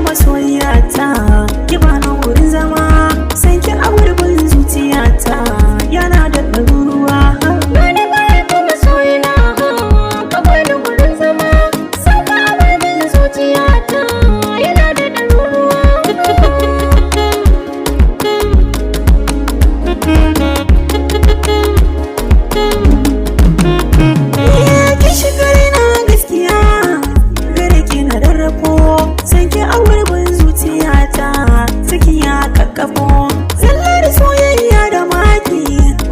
Masoyiyata ki bani wurin zama, san ki a gurbin zuciyata yana da ɗaruruwa. Bani bani masoyina, ka bani wurin zama, san ka a gurbin zuciyata yana da ɗaruruwa. Ki shiga raina gaskiya, gare ki na rarrafo, san ki a gurbin zuciyata saki ya kakkafo. Zallar soyayya da maki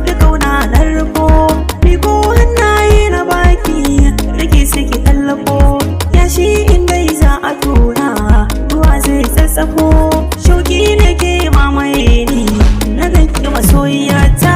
da kauna na rufo, riko hannaye na baki rike saki tallafo. Yashi inda za a tura ruwa zai tsatsafo, shauki ne ke mamaye ni na ganki masoyiyata.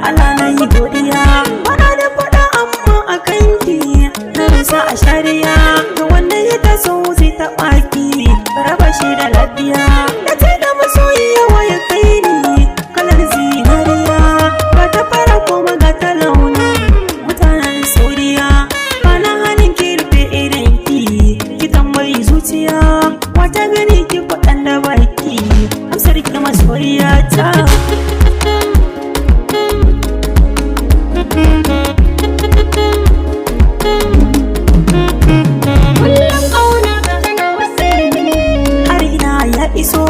Allah na yi godiya, bana da faɗa amma a kanki na rusa a shariya. Ga wanda ya taso zai taɓa ki raba shi da lafiya. Da ce da masoyi yawa ya kai ni kalar zinariya, ba ta fara kuma ga ta launi mutanen sauriya. Bana hannun ki rufe idan ki tambayi zuciya, wata gani ki faɗan da baki amsar ki masoyiyata. Har ina ya iso